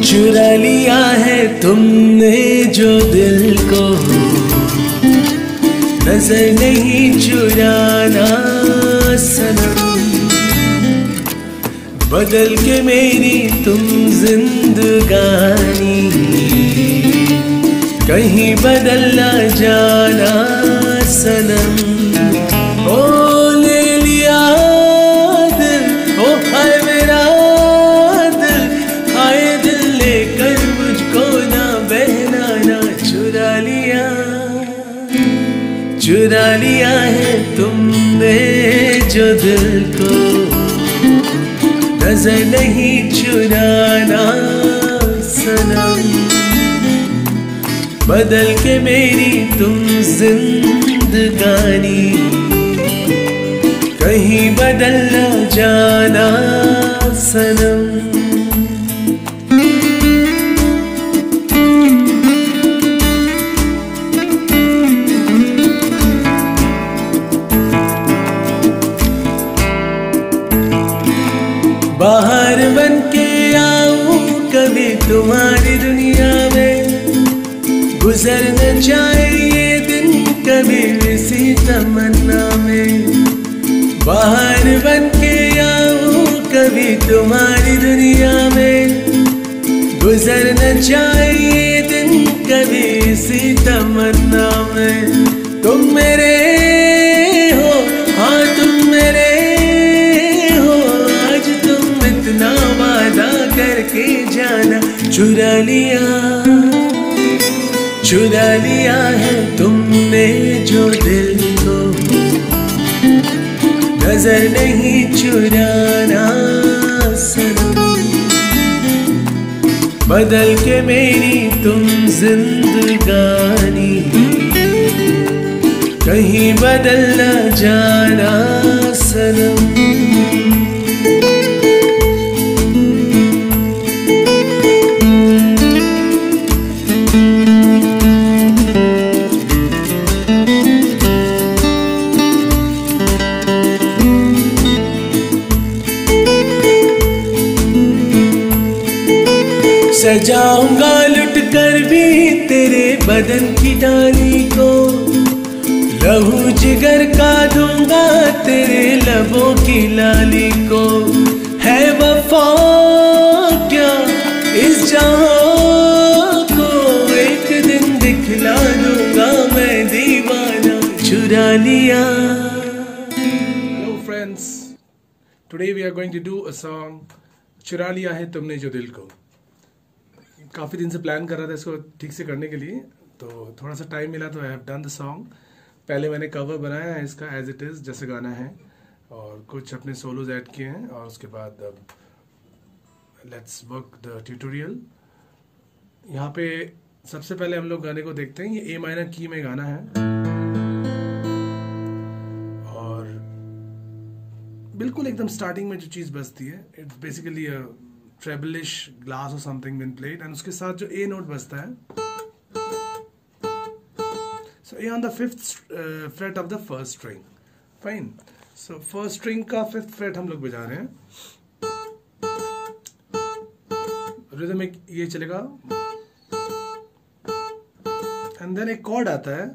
चुरा लिया है तुमने जो दिल को, नजर नहीं चुराना सनम। बदल के मेरी तुम जिंदगानी, कहीं बदल ना जाना सनम। ओ ले लिया दिल, ओ हाय मेरा दिल, हाय दिल लेकर मुझको ना बहना ना। चुरा लिया है तुमने जो दिल को, नजर नहीं चुराना सनम। बदल के मेरी तुम जिंदगानी, कहीं बदल ना जाना सनम। बाहर बन के आऊं कभी तुम्हारी दुनिया में, गुजर न जाए ये दिन कभी इसी तमन्ना में। बाहर बन के आऊं कभी तुम्हारी दुनिया में, गुजर न जाए ये दिन कभी इसी तमन्ना में। तुम मेरे हो, हाँ तुम मेरे हो, आज तुम इतना वादा करके जाना। चुरा लिया है तुमने जो दिल को, नजर नहीं चुराना सनम। बदल के मेरी तुम जिंदगानी, कहीं बदल ना जाना सनम। सजाऊंगा लुट कर भी तेरे बदन की डाली को, लहू जिगर का दूंगा तेरे लबों की लाली को। है वफा क्या इस जहां को, एक दिन दिखला दूंगा मैं दीवाना। चुरा लिया। Hello friends, today we are going to do a song चुरा लिया है तुमने जो दिल को। काफ़ी दिन से प्लान कर रहा था इसको ठीक से करने के लिए, तो थोड़ा सा टाइम मिला तो I have done the song. पहले मैंने कवर बनाया है इसका एज इट इज़ जैसे गाना है, और कुछ अपने सोलोज ऐड किए हैं, और उसके बाद लेट्स वर्क द ट्यूटोरियल। यहाँ पे सबसे पहले हम लोग गाने को देखते हैं। ये ए माइनर की में गाना है, और बिल्कुल एकदम स्टार्टिंग में जो चीज़ बजती है, it's basically treble-ish glass or something been played, and उसके साथ जो A नोट बजता है, so A on the 5th fret of the first string, fine. So first string का 5th fret हम लोग बजा रहे हैं। रिदम एक ये चलेगा, and then एक कॉर्ड आता है।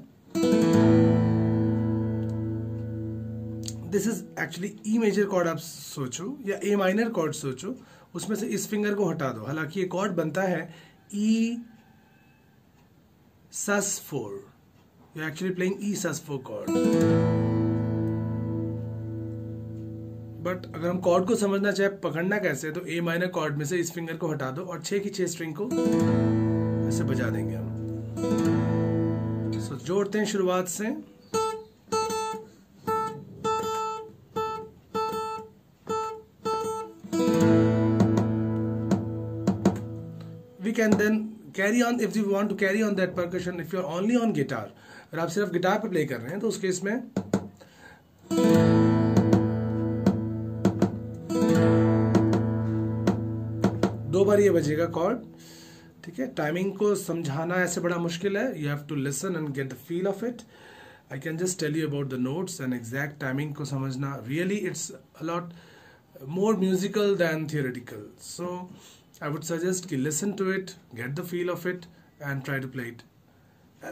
This is actually E major chord आप सोचो, या ए माइनर कॉर्ड सोचो, उसमें से इस फिंगर को हटा दो। हालांकि ये कॉर्ड बनता है E sus4, you are actually playing E sus4 chord. But अगर हम कॉर्ड को समझना चाहे पकड़ना कैसे, तो ए माइनर कॉर्ड में से इस फिंगर को हटा दो और 6 की 6 स्ट्रिंग को ऐसे बजा देंगे हम। सो जोड़ते हैं शुरुआत से। We can then carry on if you want to carry on that percussion if you are only on guitar। अगर आप सिर्फ गिटार पे प्ले कर रहे हैं तो उस केस में दो बार ये बजेगा कॉर्ड, ठीक है। टाइमिंग को समझाना ऐसे बड़ा मुश्किल है, you have to listen and get the feel of it. I can just tell you about the notes, and exact timing को समझना really it's a lot more musical than theoretical. So I would suggest कि listen to it, get the feel of it, and try to play it.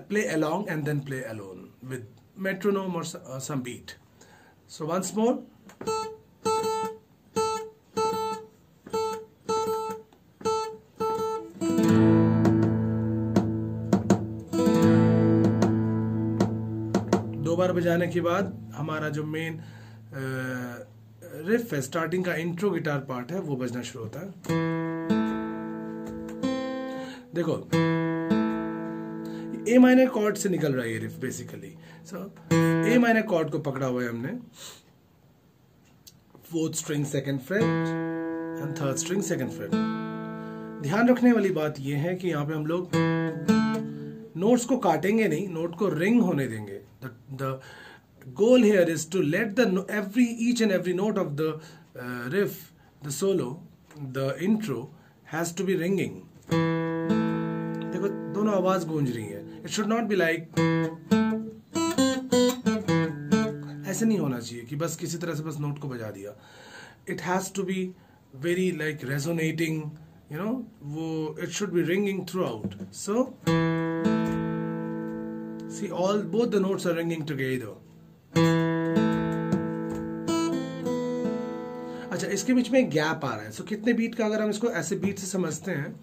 Play along and then play alone with metronome or some beat. So once more. दो बार बजाने के बाद हमारा जो main रिफ है, starting का intro guitar part है, वो बजना शुरू होता है। देखो ए माइनर कॉर्ड से निकल रहा है ये riff basically. So A minor chord को पकड़ा हुआ है हमने, fourth string second fret and third string second fret. ध्यान रखने वाली बात ये है कि यहाँ पे हम लोग नोट्स को काटेंगे नहीं, नोट को रिंग होने देंगे। The goal here is to let each and every note of the riff, the solo, the intro has to be ringing. देखो दोनों आवाज गूंज रही है। It should not be like, ऐसे नहीं होना चाहिए कि बस किसी तरह से बस नोट को बजा दिया। It has to be very like resonating, you know, it should be ringing throughout. So see, both the notes are ringing together. अच्छा, इसके बीच में एक गैप आ रहा है। सो कितने बीट का, अगर हम इसको ऐसे बीट से समझते हैं,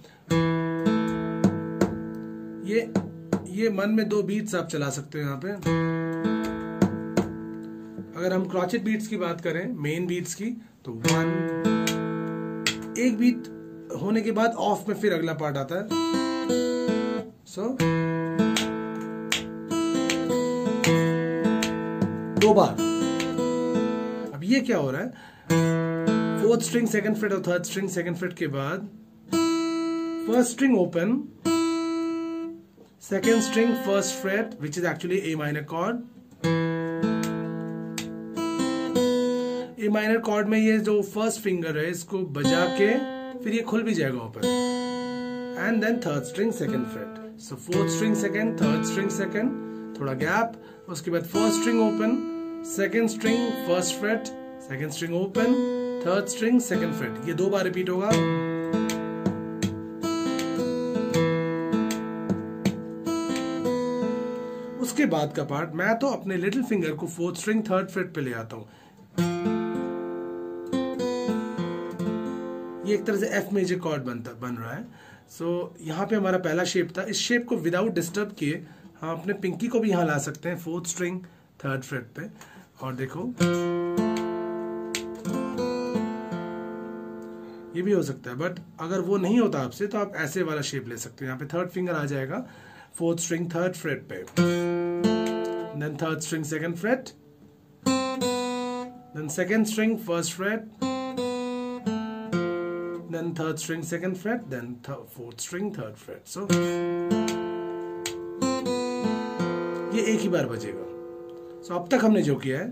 ये मन में 2 बीट्स आप चला सकते हो यहाँ पे। अगर हम क्रॉचेट बीट्स की बात करें, मेन बीट्स की, तो 1, एक बीट होने के बाद ऑफ में फिर अगला पार्ट आता है। सो 2 बार। अब ये क्या हो रहा है, फोर्थ स्ट्रिंग सेकंड फ्रेट और थर्ड स्ट्रिंग सेकंड फ्रेट के बाद first string open, second string first freight which is actually A minor cord. A minor cord में ये जो फर्स्ट फिंगर है इसको बजा के फिर ये खुल भी जाएगा open, and then third string second fret. So fourth string second, third string second, थोड़ा गैप, उसके बाद first string open, second string first fret, second string open, third string second fret. ये 2 बार रिपीट होगा। उसके बाद का पार्ट मैं तो अपने लिटिल फिंगर को फोर्थ स्ट्रिंग थर्ड फ्रेट पे ले आता हूं। ये एक तरह से एफ मेजर कॉर्ड बन रहा है। सो यहाँ पे हमारा पहला शेप था। इस शेप को विदाउट डिस्टर्ब किए हम अपने पिंकी को भी यहाँ ला सकते हैं फोर्थ स्ट्रिंग थर्ड फ्रेट पे, और देखो ये भी हो सकता है। बट अगर वो नहीं होता आपसे तो आप ऐसे वाला शेप ले सकते हैं। यहाँ पे थर्ड फिंगर आ जाएगा फोर्थ स्ट्रिंग थर्ड फ्रेट पे, then third string second fret, then second string first fret, then third string second fret, then fourth string third fret. So ये एक ही बार बजेगा। सो अब तक हमने जो किया है,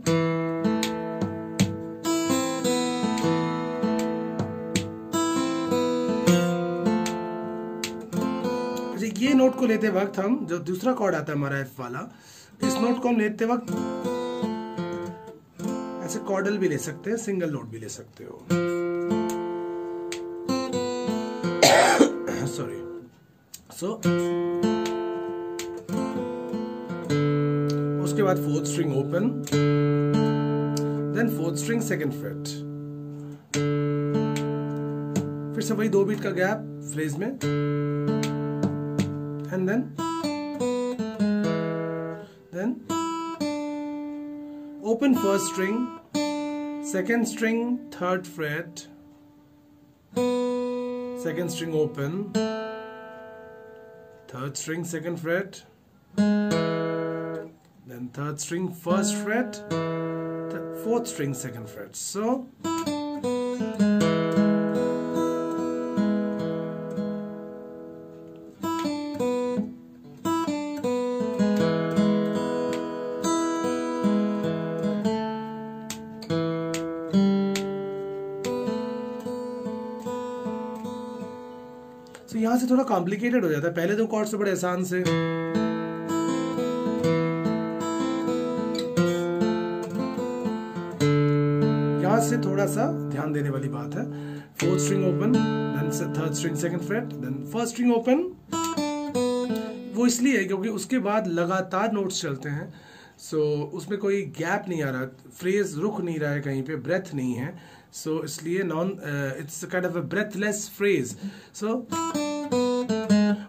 ये नोट को लेते वक्त हम जो दूसरा कॉर्ड आता है हमारा एफ वाला, इस नोट को हम लेते वक्त ऐसे कॉर्डल भी ले सकते हैं, सिंगल नोट भी ले सकते हो। सॉरी। सो उसके बाद fourth string open, then fourth string second fret, फिर से वही 2 बीट का गैप फ्रेज में, and then open first string, second string third fret, second string open, third string second fret, then third string first fret, fourth string second fret. So यहां से थोड़ा complicated हो जाता है। पहले 2 कॉर्ड्स तो बड़े आसान से, यहां यहाँ से थोड़ा सा ध्यान देने वाली बात है। Fourth string open, then third string second fret, then first string open. वो इसलिए है क्योंकि उसके बाद लगातार नोट्स चलते हैं, सो उसमें कोई गैप नहीं आ रहा, फ्रेज रुक नहीं रहा है कहीं पे, ब्रेथ नहीं है, सो इसलिए it's kind of a breathless phrase. So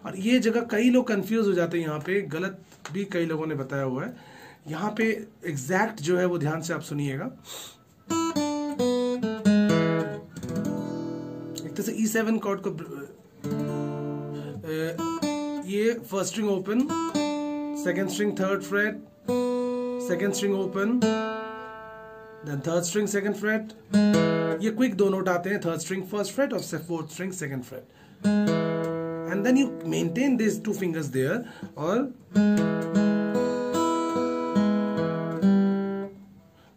और ये जगह कई लोग कंफ्यूज हो जाते हैं, यहाँ पे गलत भी कई लोगों ने बताया हुआ है। यहाँ पे एग्जैक्ट जो है वो ध्यान से आप सुनिएगा। एक तरह से E7 कॉर्ड को ये first string open, second string third fret, second string open, then third string second fret. ये क्विक दो नोट आते हैं, थर्ड स्ट्रिंग फर्स्ट फ्रेट और fourth string second fret, and then you maintain this 2 fingers there. और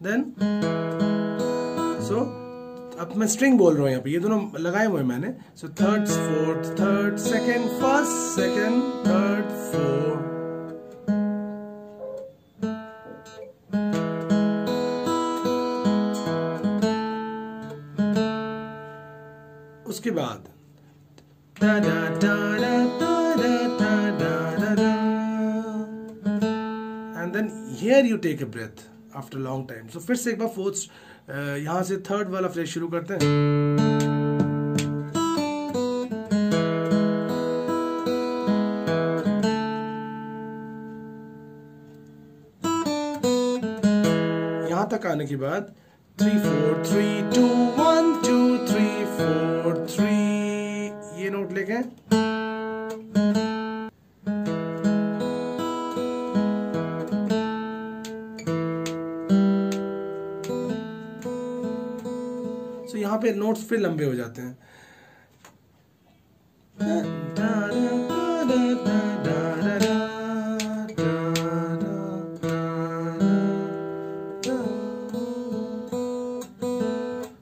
then so अब मैं string बोल रहा हूं, यहाँ पे ये दोनों लगाए हुए मैंने। So third fourth, third second, first second, third fourth. उसके बाद da da da da da da da da da da, and then here you take a breath after a long time. So फिर से एक बार fourth यहाँ से third वाला phrase शुरू करते हैं। यहाँ तक आने के बाद 3 4 3 2 1 2 3 4 3 ये नोट लेके सो यहाँ पे नोट्स फिर लंबे हो जाते हैं।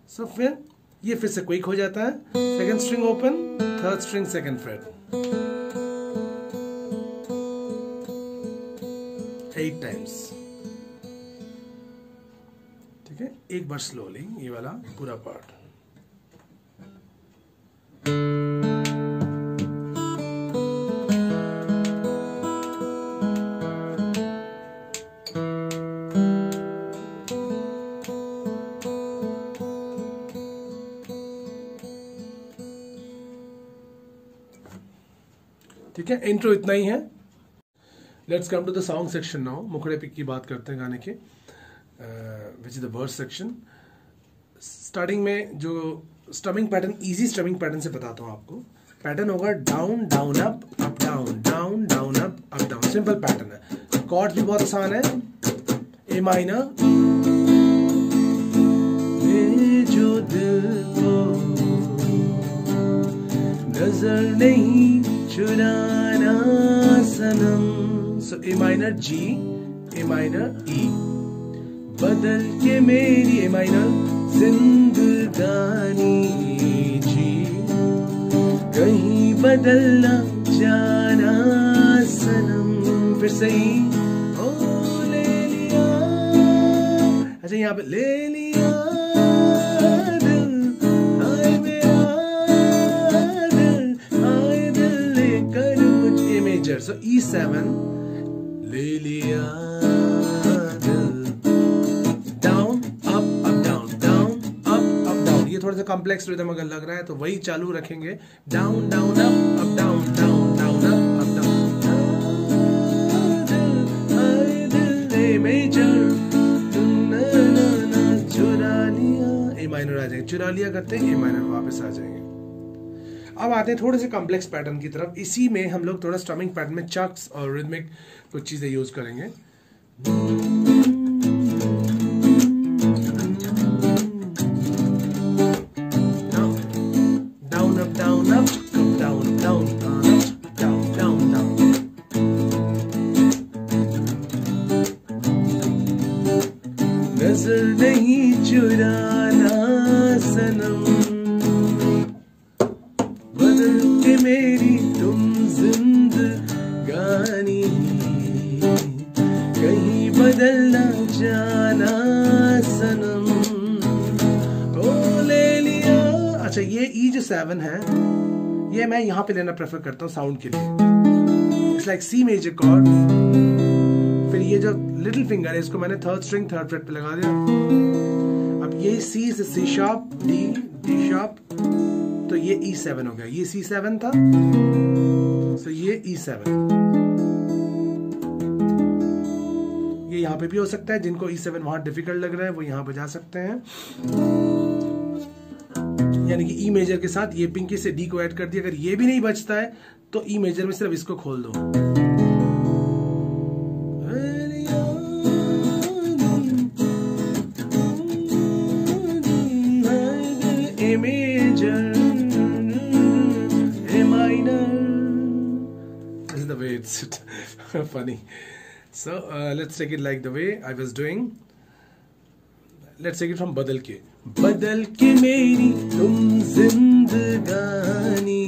सो फिर ये फिर से क्विक हो जाता है। Second string open, third string second freight, 8 times. ठीक है, एक बार स्लोली ये वाला पूरा पार्ट। ठीक है, इंट्रो इतना ही है। Let's come to the song section now. मुखड़े पिक की बात करते हैं गाने के, which is the verse section. Starting में जो strumming pattern, easy strumming pattern से बताता हूँ आपको। पैटर्न होगा down down up down, down down up down. Simple pattern है, कॉर्ड्स भी बहुत आसान है। ए माइनर, जो दिल को नजर नहीं चुराना सनम। So A minor G, A minor E, बदल के मेरी ए माइनर जिंदगानी जी, कहीं बदल ना जाना सनम। फिर से ही ओ ले लिया, अच्छा यहाँ पे ले लिया दिल, हाय मेरा दिल, हाय दिल लेकर मुझे मेजर। सो E7 ले लिया दिल, down up down, down up down. ये थोड़ा सा कॉम्प्लेक्स रिदम अगर लग रहा है तो वही चालू रखेंगे। Down down up down, down down up down, major चुरा लिया, ए माइनर आ जाएंगे, चुरा लिया करते हैं, ए माइनर वापस आ जाएंगे। अब आते हैं थोड़े से कॉम्प्लेक्स पैटर्न की तरफ। इसी में हम लोग थोड़ा स्टमिंग पैटर्न में चक्स और रिदमिक कुछ चीजें यूज करेंगे। Down up down up down down down down down. नजर नहीं चुराना सनम, बदल के मेरी तुम जिंदगानी, कहीं बदल ना जाना सनम। अच्छा ये E जो 7 है ये मैं यहाँ पे लेना प्रेफर करता हूँ साउंड के लिए। It's like C major chord. फिर ये जो लिटिल फिंगर है इसको मैंने थर्ड स्ट्रिंग थर्ड फ्रेट पे लगा दिया। अब ये C से C शार्प D शार्प, तो ये E7 हो गया। ये C7 था, तो ये E7। ये यहाँ पे भी हो सकता है, जिनको E7 वहां डिफिकल्ट लग रहा है वो यहाँ पे जा सकते हैं। यानी कि E मेजर के साथ ये पिंकी से D को ऐड कर दिया। अगर ये भी नहीं बचता है तो E मेजर में सिर्फ इसको खोल दो। A major, A minor. This is the way it's funny. So let's take it like the way I was doing. Let's take it from बदल के मेरी तुम जिंदगानी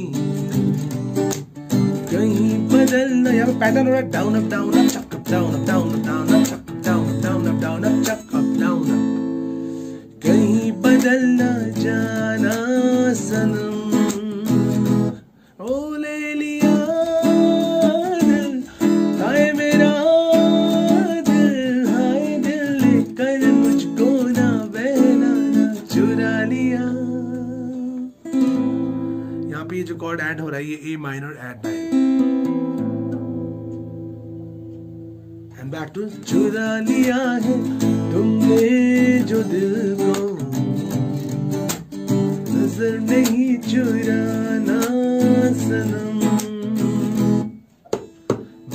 कहीं बदलना। यहाँ पे पैटर्न हो रहा है डाउन अप डाउन अप चक up down up down up down up चक up down up down up चक अप डाउन अप। कहीं बदलना जाना सनम, ओ ले लिया दिल हाय मेरा दिल, हाय दिल लेकर मुझको ना बहना ना चुरा लिया। यहाँ पे ये जो कॉर्ड ऐड हो रहा है ये A माइनर ऐड है। एंड बैक टू चुरा लिया है तुमने जो दिल को, नजर नहीं चुराना सनम।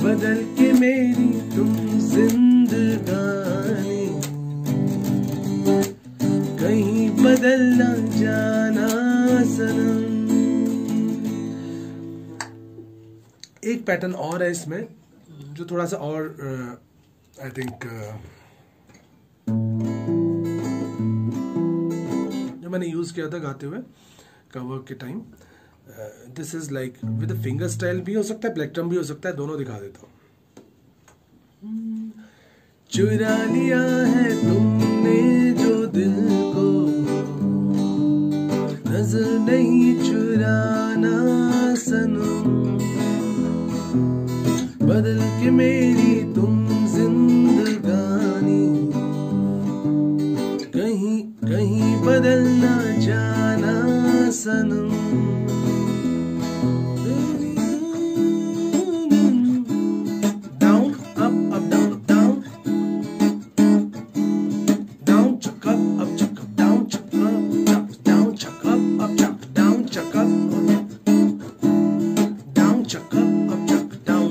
बदल के मेरी तुम जिंदगानी कहीं बदलना जाना सनम। एक पैटर्न और है इसमें जो थोड़ा सा और आई थिंक जो मैंने यूज किया था गाते हुए कवर के time. This is like with finger style भी हो सकता है, प्लेक्ट्रम भी हो सकता है, दोनों दिखा देता हूँ। चुरा लिया है तुमने जो दिल को, नजर नहीं चुराना सनम। बदल के मेरी तुम जिंदगानी कहीं कहीं बदलना जाना सनम। Down up up down down down chuck up chuck down chuck down chuck up chuck down chuck up down chuck up chuck down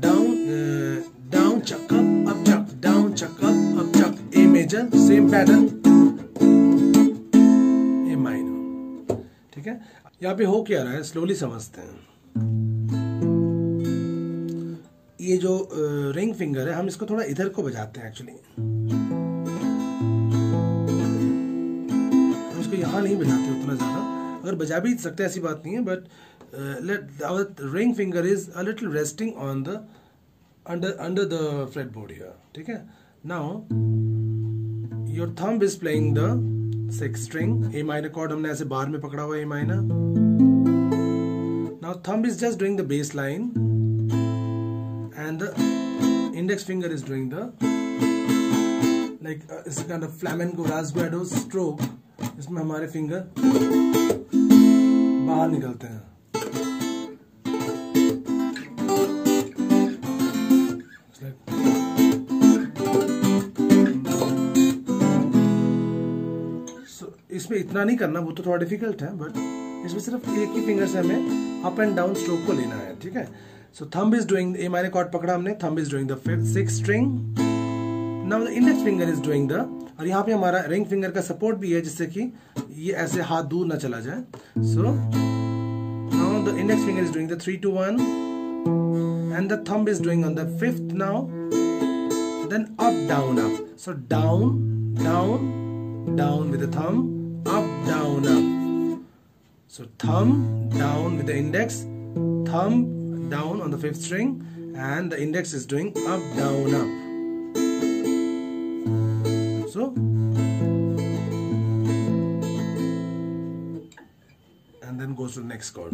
down down chuck up chuck down chuck up chuck. A major same pattern A minor. ठीक है, यहाँ पे हो क्या रहा है slowly समझते हैं। ये जो रिंग फिंगर है हम इसको थोड़ा इधर को बजाते हैं एक्चुअली। हम इसको यहाँ नहीं बजाते उतना ज्यादा, अगर बजा भी सकते हैं ऐसी बात नहीं है, but our ring finger is a little resting on the under the fretboard here. ठीक है, now your thumb is playing the 6th string A minor chord। हमने ऐसे बार में पकड़ा हुआ A minor। now thumb is just doing the bass line and the index finger is doing the like it's a kind of flamenco rasguedo stroke। इसमें हमारे finger बाहर निकलते हैं। इसमें इतना नहीं करना, वो तो थोड़ा डिफिकल्ट है, बट इसमें सिर्फ एक ही फिंगर से हमें अप एंड डाउन स्ट्रोक को लेना है। ठीक है, so thumb is doing A minor chord पकड़ा हमने, thumb is doing the 6th string. Now the index finger is doing the, और यहाँ पे हमारा रिंग फिंगर का सपोर्ट भी है जिससे कि ये ऐसे हाथ दूर ना चला जाए। So now the index finger is doing the 3 to 1 and the thumb is doing on the 5th now, then up down up. So down down down with the thumb, up down up. So thumb down with the index, thumb down on the 5th string, and the index is doing up down up. So goes to the next chord.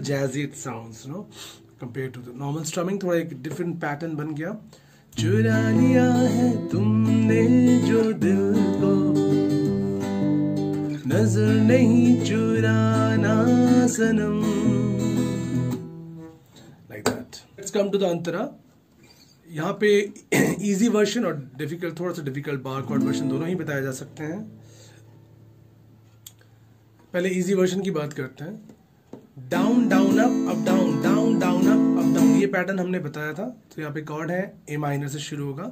Jazzy it sounds, you know, compared to the normal strumming. थोड़ा एक different pattern बन गया. चुरा लिया है तुमने जो दिल को, नजर नहीं चुराना सनम. Like that. Let's come to the अंतरा. यहाँ पे easy version और difficult, थोड़ा सा difficult bar chord version दोनों ही बताए जा सकते हैं. पहले easy version की बात करते हैं. Down down up down, down down up down, ये पैटर्न हमने बताया था. तो यहाँ पे कॉर्ड है, ए माइनर से शुरू होगा.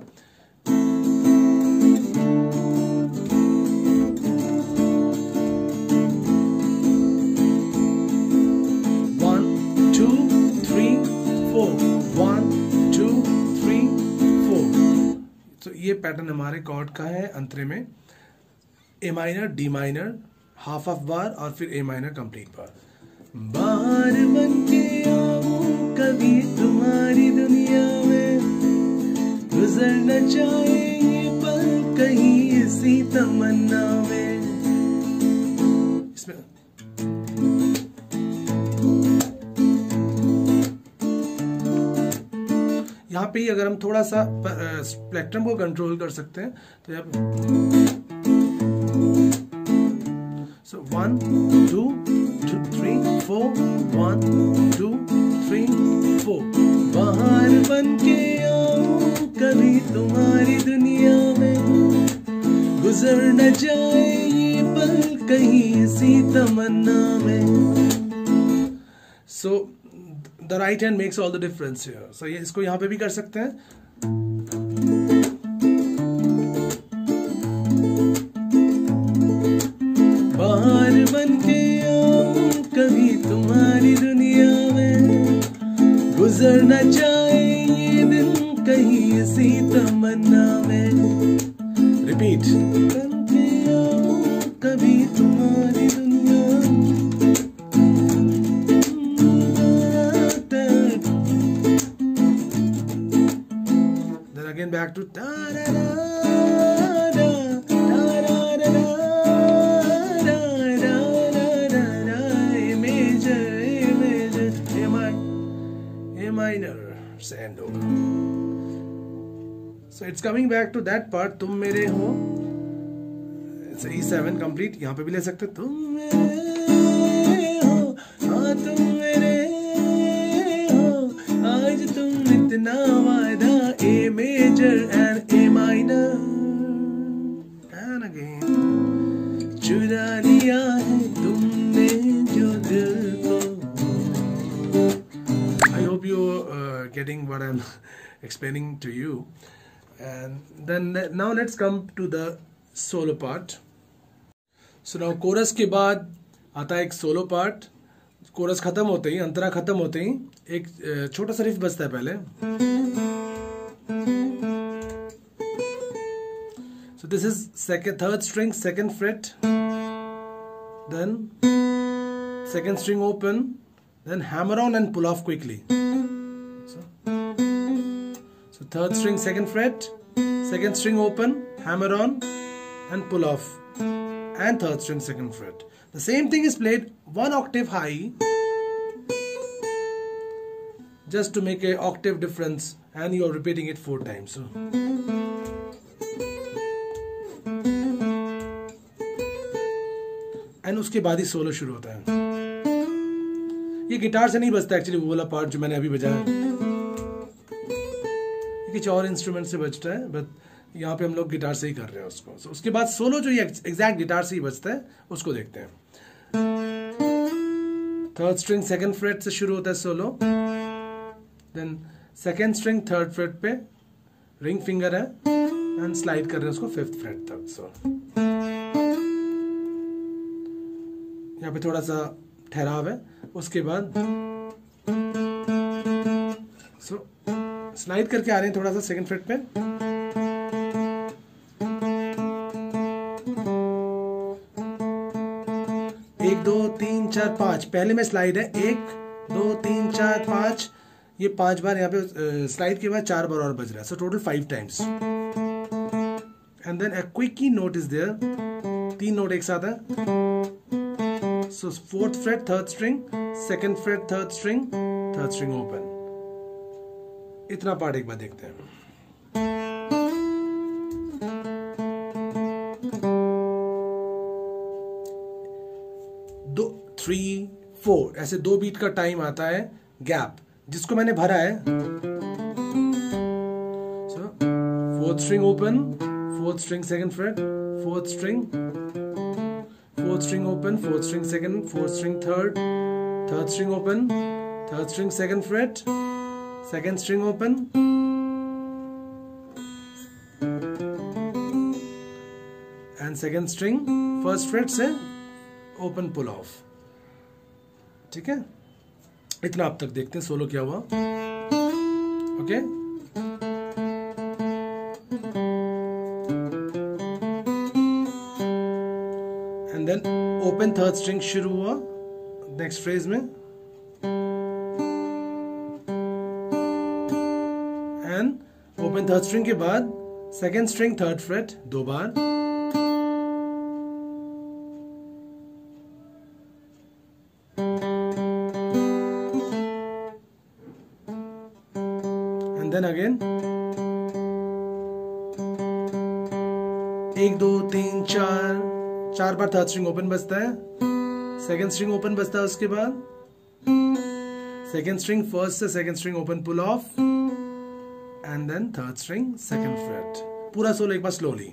One two three four, one two three four. तो ये पैटर्न हमारे कॉर्ड का है अंतरे में. ए minor, D minor, half of बार और फिर ए माइनर कंप्लीट बार. बाहर बन के आऊं कभी तुम्हारी दुनिया में, गुजर न जाए ये पल कहीं इसी तमन्ना में. इसमें यहाँ पे अगर हम थोड़ा सा स्पेक्ट्रम को कंट्रोल कर सकते हैं तो यहाँ पे so 1 2 3 4, 1 2 3 4. बाहर बन के आऊं कभी तुम्हारी दुनिया में, गुजर न जाए ये पल कहीं इसी तमन्ना में. So the right hand makes all the difference here. So ये इसको यहाँ पे भी कर सकते हैं. बाहर बन के आऊं कभी तुम्हारी दुनिया में, गुजर न जाए ये दिन कहीं इसी तमन्ना में. रिपीट. बन के आऊं कभी तुम्हारी दुनिया then again back to da da da da da da da. And over. So it's coming back to that part. तुम मेरे हो, it's E7 complete. यहाँ पे भी ले सकते. तुम मेरे हो, हाँ तुम मेरे हो, आज तुम इतना वादा. A major and A minor and again. चुरा लिया है तुमने जो दिल को. I hope you getting what I'm explaining to you. And then now let's come to the solo part. So now chorus के बाद आता है एक solo part. chorus खत्म होते ही, अंतरा खत्म होते ही एक छोटा सा रिफ बजता है पहले. So this is third string, second fret, then second string open, then hammer on and pull off quickly. So third string, second fret, second string open, hammer on and pull off, and third string, second fret. The same thing is played one octave high, just to make an octave difference, and you are repeating it 4 times. So and उसके बाद ही solo शुरू होता है. ये guitar से नहीं बजता actually, वो वाला पार्ट जो मैंने अभी बजाया, कुछ और इंस्ट्रूमेंट से बजता है, बट यहाँ पे हम लोग गिटार से ही कर रहे हैं उसको. So, उसके बाद सोलो जो ये एग्जैक्ट गिटार से ही बजता है उसको देखते हैं. थर्ड स्ट्रिंग सेकंड फ्रेट से शुरू होता है solo, then second string third fret पे रिंग फिंगर है एंड स्लाइड कर रहे हैं उसको फिफ्थ फ्रेट तक. सो यहाँ पे थोड़ा सा ठहराव है. उसके बाद स्लाइड करके आ रहे हैं थोड़ा सा सेकंड फ्रेट पे, 4 5, पहले में स्लाइड है 1 2 3 4 5, ये 5 बार यहाँ पे स्लाइड के बाद 4 बार और बज रहा है, so total 5 times. And then a quickie note is there, 3 note एक साथ है, so 4th fret 3rd string, 2nd fret 3rd string, 3rd string open. इतना पार्ट एक बार देखते हैं। 2 3 4 ऐसे 2 बीट का टाइम आता है गैप, जिसको मैंने भरा है। So 4th string open, 4th string 2nd freight, 4th string, 4th string open, 4th string 2nd, 4th string 3rd, 3rd string open, 3rd string 2nd freight, 2nd string open, and 2nd string 1st freight से open pull of. ठीक है, इतना अब तक देखते हैं solo क्या हुआ। Okay, and then open 3rd string शुरू हुआ नेक्स्ट फ्रेज में, एंड ओपन 3rd स्ट्रिंग के बाद 2nd स्ट्रिंग 3rd फ्रेट 2 बार, and then again 1 2 3 4 बार 3rd स्ट्रिंग ओपन बजता है, 2nd स्ट्रिंग ओपन बजता है, उसके बाद 2nd स्ट्रिंग 1st से 2nd string open pull off, and then 3rd string 2nd fret. पूरा सोलो एक बार स्लोली।